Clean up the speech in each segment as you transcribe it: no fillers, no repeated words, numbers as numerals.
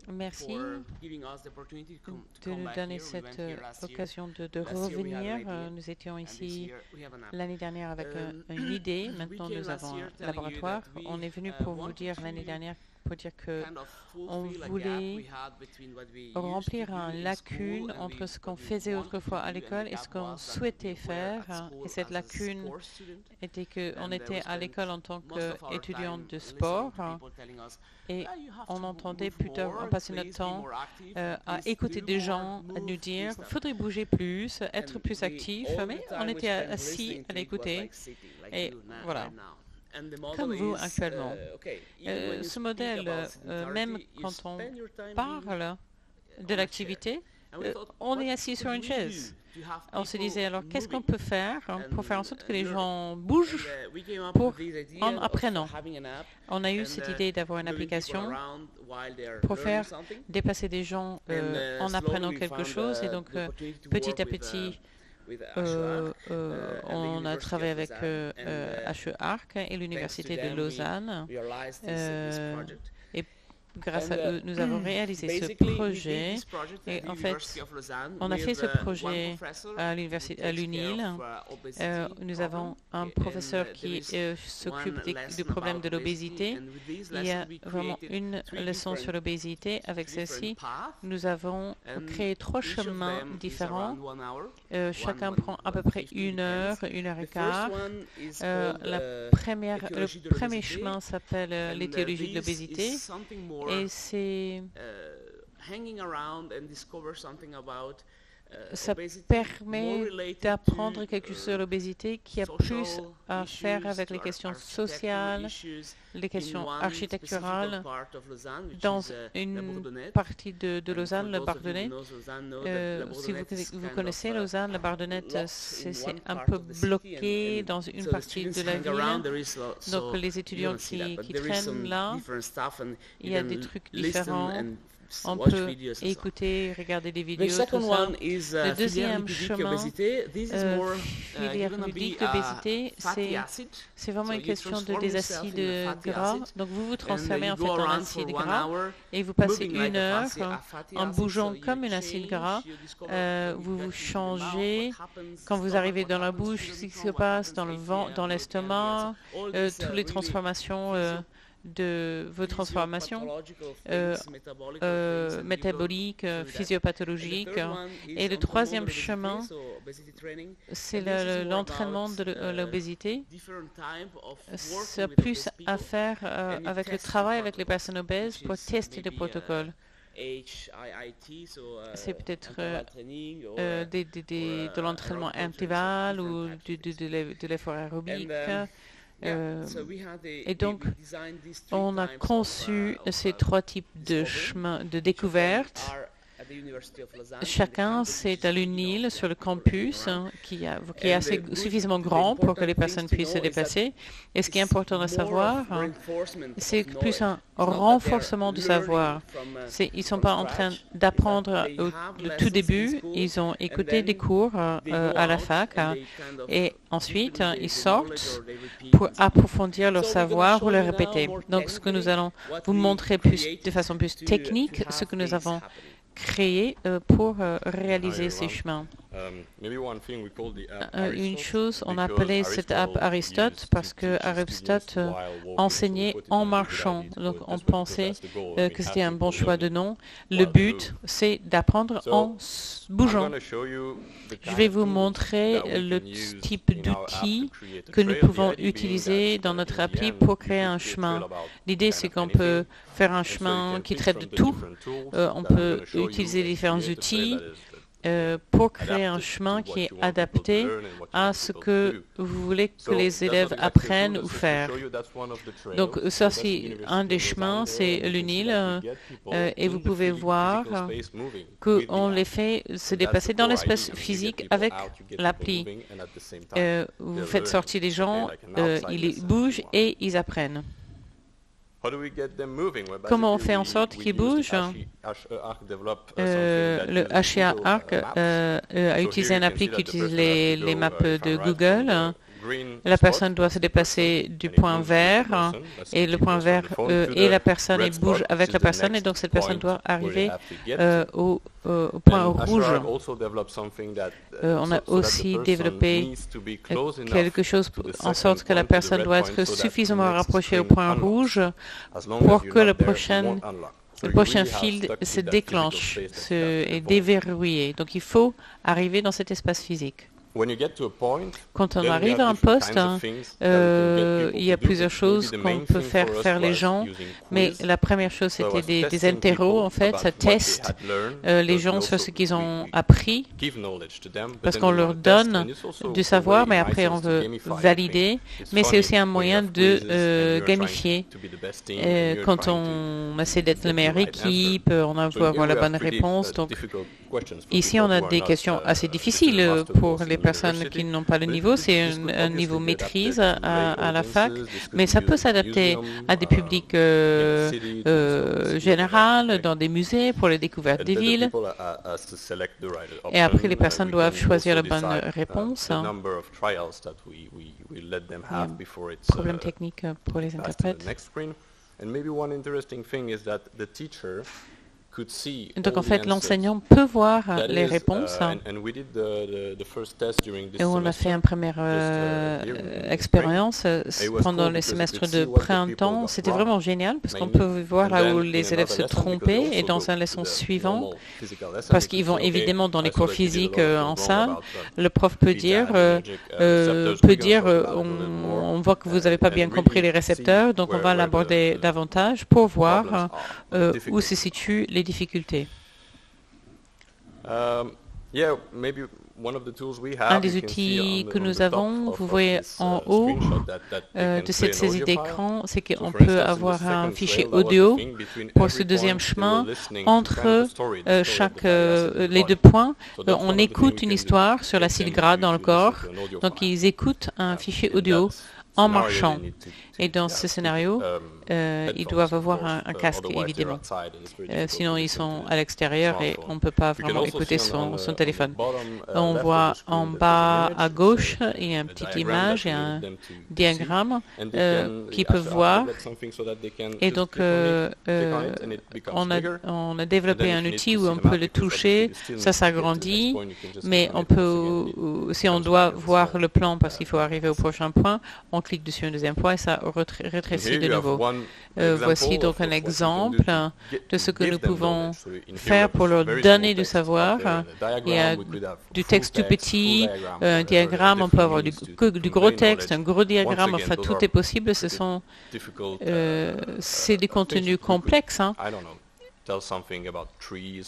Merci de nous donner cette occasion de revenir. Nous étions ici l'année dernière avec une idée. Maintenant, nous avons un laboratoire. On est venu pour vous dire l'année dernière pour dire que on voulait remplir une lacune entre ce qu'on faisait autrefois à l'école et ce qu'on souhaitait faire. Et cette lacune était qu'on était à l'école en tant qu'étudiant de sport et on entendait plutôt, on passait notre temps à écouter des gens nous dire « faudrait bouger plus, être plus actif », mais on était assis à l'écouter et voilà. Comme vous actuellement. Ce modèle, même quand on parle de l'activité, on est assis sur une chaise. On se disait alors qu'est-ce qu'on peut faire pour faire en sorte que les gens bougent en apprenant. On a eu cette idée d'avoir une application pour faire dépasser des gens en apprenant quelque chose et donc petit à petit on a travaillé avec HE Arc et l'Université de Lausanne et grâce à eux, nous avons réalisé ce projet. Et en fait, on a fait ce projet à l'UNIL. Nous avons un professeur qui s'occupe du problème de l'obésité. Il y a vraiment une leçon sur l'obésité. Avec celle-ci, nous avons créé 3 chemins différents. Chacun prend à peu près 1 heure, 1 heure et quart. Le premier chemin s'appelle l'éthiologie de l'obésité. Et ça permet d'apprendre quelque chose sur l'obésité qui a plus à faire avec les questions sociales, les questions architecturales. Dans une partie de Lausanne, le Bardonnais, si vous connaissez Lausanne, le Bardonnais, c'est un peu bloqué dans une partie de la ville. Donc les étudiants qui traînent là, il y a des trucs différents. On peut écouter, regarder des vidéos, tout ça. Le deuxième chemin, filière ludique d'obésité, c'est vraiment une question des acides gras. Donc vous vous transformez en fait en acide gras et vous passez 1 heure en bougeant comme un acide gras. Vous vous changez. Quand vous arrivez dans la bouche, ce qui se passe dans le ventre, dans l'estomac, toutes les transformations de vos transformations métaboliques, physiopathologiques. Et le troisième chemin, c'est l'entraînement de l'obésité. C'est plus à faire avec le travail avec les personnes obèses pour tester des protocoles. C'est peut-être de l'entraînement intervalle ou de l'effort aérobique. Et donc, on a conçu ces 3 types de chemins de découverte. Chacun, c'est à l'UNIL sur le campus qui est assez suffisamment grand pour que les personnes puissent se déplacer. Et ce qui est important de savoir, c'est plus un renforcement du savoir. Ils ne sont pas en train d'apprendre au tout début. Ils ont écouté des cours à la fac et ensuite ils sortent pour approfondir leur savoir ou le répéter. Donc, ce que nous allons vous montrer de façon plus technique, ce que nous avons créé pour réaliser ces chemins. Une chose, on appelait cette app Aristote parce que Aristote enseignait en marchant. Donc, on pensait que c'était un bon choix de nom. Le but, c'est d'apprendre en bougeant. Je vais vous montrer le type d'outils que nous pouvons utiliser dans notre appli pour créer un chemin. L'idée, c'est qu'on peut faire un chemin qui traite de tout. On peut utiliser différents outils pour créer un chemin qui est adapté à ce que vous voulez que les élèves apprennent ou faire. Donc ça, c'est un des chemins, c'est l'UNIL, et vous pouvez voir qu'on les fait se déplacer dans l'espace physique avec l'appli. Vous faites sortir les gens, ils bougent et ils apprennent. Comment on fait en sorte qu'ils bougent? Le HEA Arc a utilisé un appli qui utilise les maps de Google. la personne doit se déplacer du point vert et le point vert et la personne et bouge avec la personne et donc cette personne doit arriver au point rouge. On a aussi développé quelque chose en sorte que la personne doit être suffisamment rapprochée au point rouge pour que le prochain fil se déclenche et déverrouillé. Donc il faut arriver dans cet espace physique. Quand on arrive à un poste, il y a plusieurs choses qu'on peut faire les gens, mais la première chose, c'était des interros, en fait, ça teste les gens sur ce qu'ils ont appris, parce qu'on leur donne du savoir, mais après on veut valider, mais c'est aussi un moyen de gamifier. Quand on essaie d'être la meilleure équipe, on veut avoir la bonne réponse, donc ici on a des questions assez difficiles pour les personnes qui n'ont pas le niveau, c'est un niveau maîtrise à la fac, mais ça peut s'adapter à des publics généraux, dans des musées, pour les découvertes des villes. Et après, les personnes doivent choisir la bonne réponse. Il y a un problème technique pour les interprètes. Donc en fait, l'enseignant peut voir les réponses. Et on a fait une première expérience pendant les semestres de printemps. C'était vraiment génial parce qu'on peut voir là où les élèves se trompaient et dans un leçon suivant, parce qu'ils vont évidemment dans les cours physiques en salle, le prof peut dire, on voit que vous n'avez pas bien compris les récepteurs, donc on va l'aborder davantage pour voir où se situent les difficultés. Un des outils que nous avons, vous voyez en haut de cette saisie d'écran, c'est qu'on peut avoir un fichier audio pour ce deuxième chemin. Entre les deux points, on écoute une histoire sur l'acide gras dans le corps. Donc ils écoutent un fichier audio en marchant. Et dans ce scénario, ils doivent avoir un casque, évidemment. Sinon, ils sont à l'extérieur et on ne peut pas vraiment écouter son téléphone. On voit en bas à gauche, il y a une petite image et un diagramme qu'ils peuvent voir. Et donc, on a développé un outil où on peut le toucher, ça s'agrandit, mais on peut, si on doit voir le plan parce qu'il faut arriver au prochain point, on clique dessus un deuxième point et ça rétrécit de nouveau. Voici donc un exemple de ce que nous pouvons faire pour leur donner du savoir. Il y a du texte tout petit, un diagramme, on peut avoir du gros texte, un gros diagramme, enfin tout est possible. C'est des contenus complexes.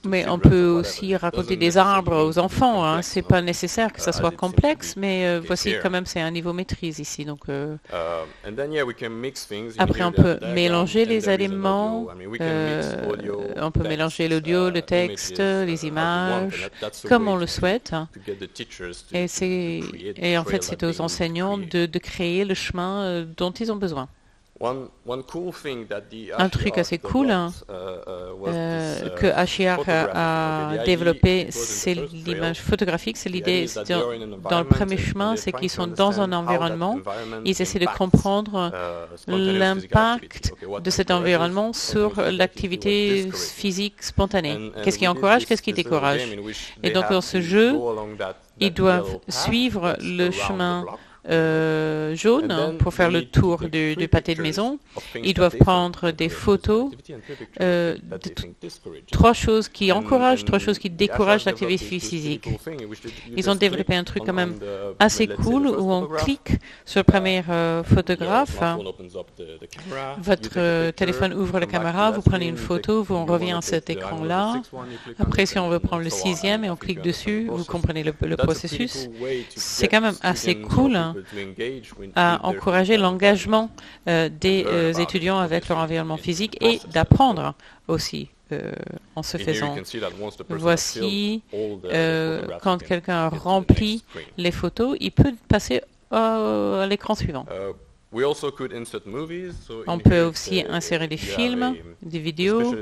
Mais on peut aussi raconter des arbres aux enfants. C'est pas nécessaire que ça soit complexe, mais voici quand même c'est un niveau maîtrise ici. Donc après on peut mélanger les éléments, on peut mélanger l'audio, le texte, les images, comme on le souhaite. Et en fait c'est aux enseignants de créer le chemin dont ils ont besoin. Un truc assez cool que HIR a développé, c'est l'image photographique. C'est l'idée dans le premier chemin, c'est qu'ils sont dans un environnement. Ils essaient de comprendre l'impact de cet environnement sur l'activité physique spontanée. Qu'est-ce qui encourage, qu'est-ce qui décourage. Et donc dans ce jeu, ils doivent suivre le chemin jaune pour faire le tour du pâté de maison. Ils doivent prendre des photos, trois choses qui encouragent, trois choses qui découragent l'activité physique. Ils ont développé un truc quand même assez cool où on clique sur le premier photographe. Votre téléphone ouvre la caméra, vous prenez une photo, on revient à cet écran-là. Après, si on veut prendre le sixième et on clique dessus, vous comprenez le processus. C'est quand même assez cool à encourager l'engagement des étudiants avec leur environnement physique et d'apprendre aussi en se faisant. Voici, quand quelqu'un remplit les photos, il peut passer à l'écran suivant. On peut aussi insérer des films, des vidéos.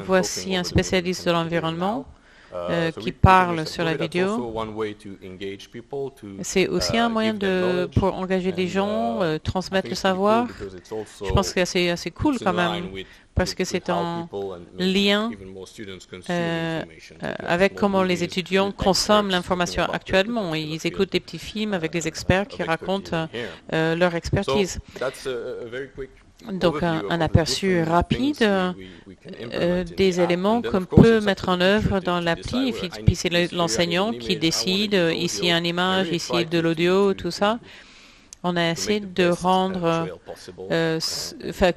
Voici un spécialiste de l'environnement qui parlent sur la vidéo. C'est aussi un moyen pour engager les gens, transmettre le savoir. Je pense que c'est assez cool quand même, parce que c'est en lien avec comment les étudiants consomment l'information actuellement. Ils écoutent des petits films avec des experts qui racontent leur expertise. Donc un aperçu rapide des éléments qu'on peut mettre en œuvre dans l'appli. Et puis c'est l'enseignant qui décide, ici une image, ici de l'audio, tout ça. On a essayé de rendre,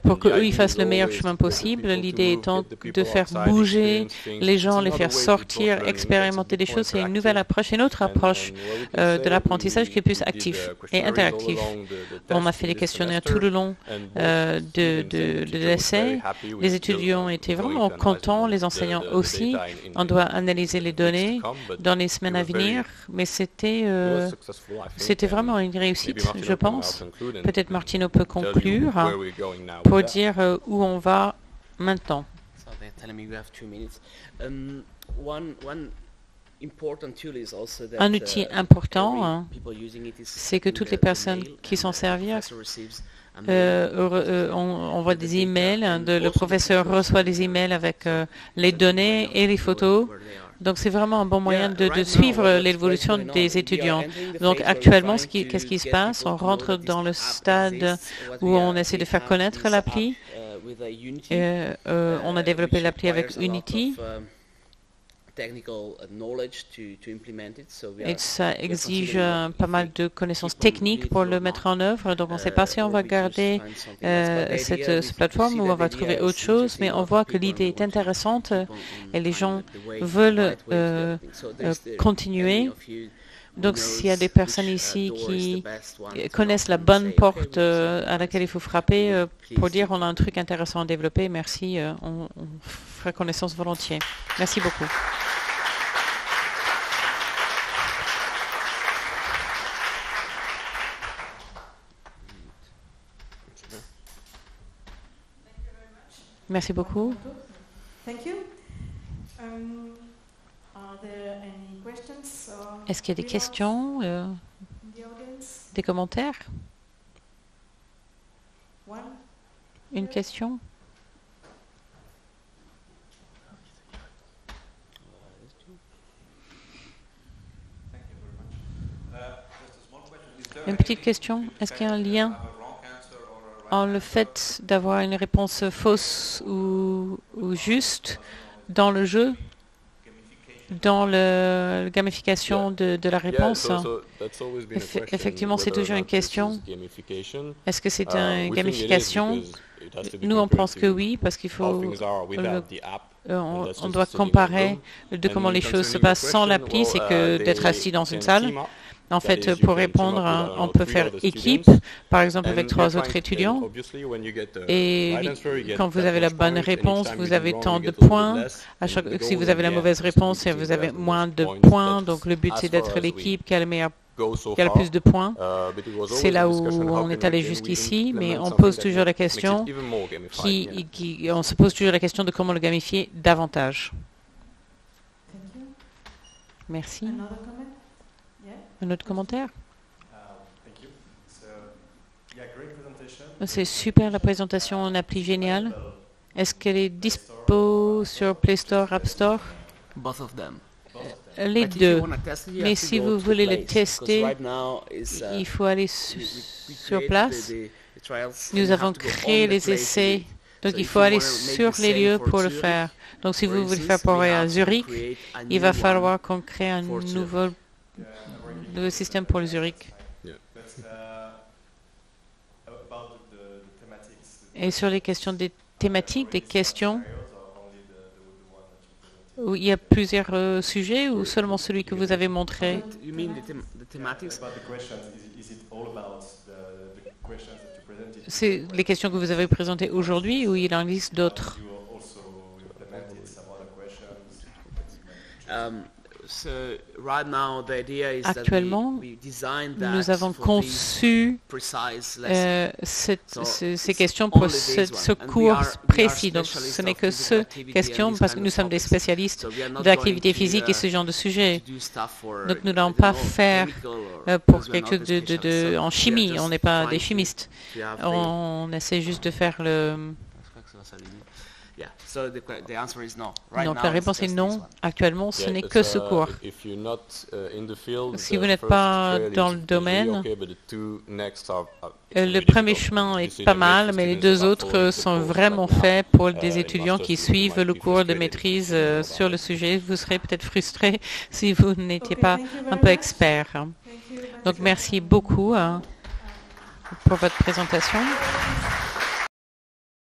pour qu'eux ils fassent le meilleur chemin possible. L'idée étant de faire bouger les gens, les faire sortir, expérimenter des choses. C'est une nouvelle approche, une autre approche de l'apprentissage qui est plus actif et interactif. On a fait des questionnaires tout le long de l'essai. Les étudiants étaient vraiment contents, les enseignants aussi. On doit analyser les données dans les semaines à venir, mais c'était vraiment une réussite, je pense. Peut-être Martino peut conclure pour dire où on va maintenant. Un outil important, c'est que toutes les personnes qui s'en servent on voit des emails, le professeur reçoit des emails avec les données et les photos. Donc, c'est vraiment un bon moyen de suivre l'évolution des étudiants. Donc, actuellement, qu'est-ce qui se passe? On rentre dans le stade où on essaie de faire connaître l'appli. On a développé l'appli avec Unity. Et ça exige pas mal de connaissances techniques pour le mettre en œuvre. Donc, on ne sait pas si on va garder cette plateforme ou on va trouver autre chose, mais on voit que l'idée est intéressante et les gens veulent continuer. Donc, s'il y a des personnes ici qui connaissent la bonne porte à laquelle il faut frapper pour dire on a un truc intéressant à développer, merci, on fera connaissance volontiers. Merci beaucoup. Merci beaucoup. Est-ce qu'il y a des questions, des commentaires? Une question? Une petite question. Est-ce qu'il y a un lien en le fait d'avoir une réponse fausse ou juste dans le jeu, dans la gamification de la réponse? Effectivement, c'est toujours une question. Est-ce que c'est une gamification? Nous, on pense que oui, parce qu'il faut... on doit comparer de comment les choses se passent sans l'appli, c'est que d'être assis dans une salle. En fait, pour répondre, on peut faire équipe, par exemple avec 3 autres étudiants. Et quand vous avez la bonne réponse, vous avez tant de points. Si vous avez la mauvaise réponse, vous avez moins de points. Donc le but, c'est d'être l'équipe qui a le plus de points. C'est là où on est allé jusqu'ici, mais on pose toujours la question on se pose toujours la question de comment le gamifier davantage. Merci. Un autre commentaire? C'est super la présentation en appli géniale. Est-ce qu'elle est dispo sur Play Store, App Store? Les deux. Mais si vous voulez le tester, il faut aller sur place. Nous avons créé les essais. Donc, il faut aller sur les lieux pour le faire. Donc, si vous voulez faire pareil à Zurich, il va falloir qu'on crée un nouveau système pour le Zurich. Et sur les questions des thématiques, des questions, où il y a plusieurs sujets ou seulement celui que vous avez montré? C'est les questions que vous avez présentées aujourd'hui ou il en existe d'autres? Actuellement, nous avons conçu ces questions pour ce cours précis. Donc, ce n'est que ces questions parce que nous sommes des spécialistes de l'activité physique et ce genre de sujet. Donc, nous n'allons pas faire pour quelque chose en chimie. On n'est pas des chimistes. On essaie juste de faire le... Donc la réponse est non. Actuellement, ce n'est que ce cours. Si vous n'êtes pas dans le domaine, le premier chemin est pas mal, mais les deux autres sont vraiment faits pour des étudiants qui suivent le cours de maîtrise sur le sujet. Vous serez peut-être frustré si vous n'étiez pas un peu expert. Donc merci beaucoup pour votre présentation.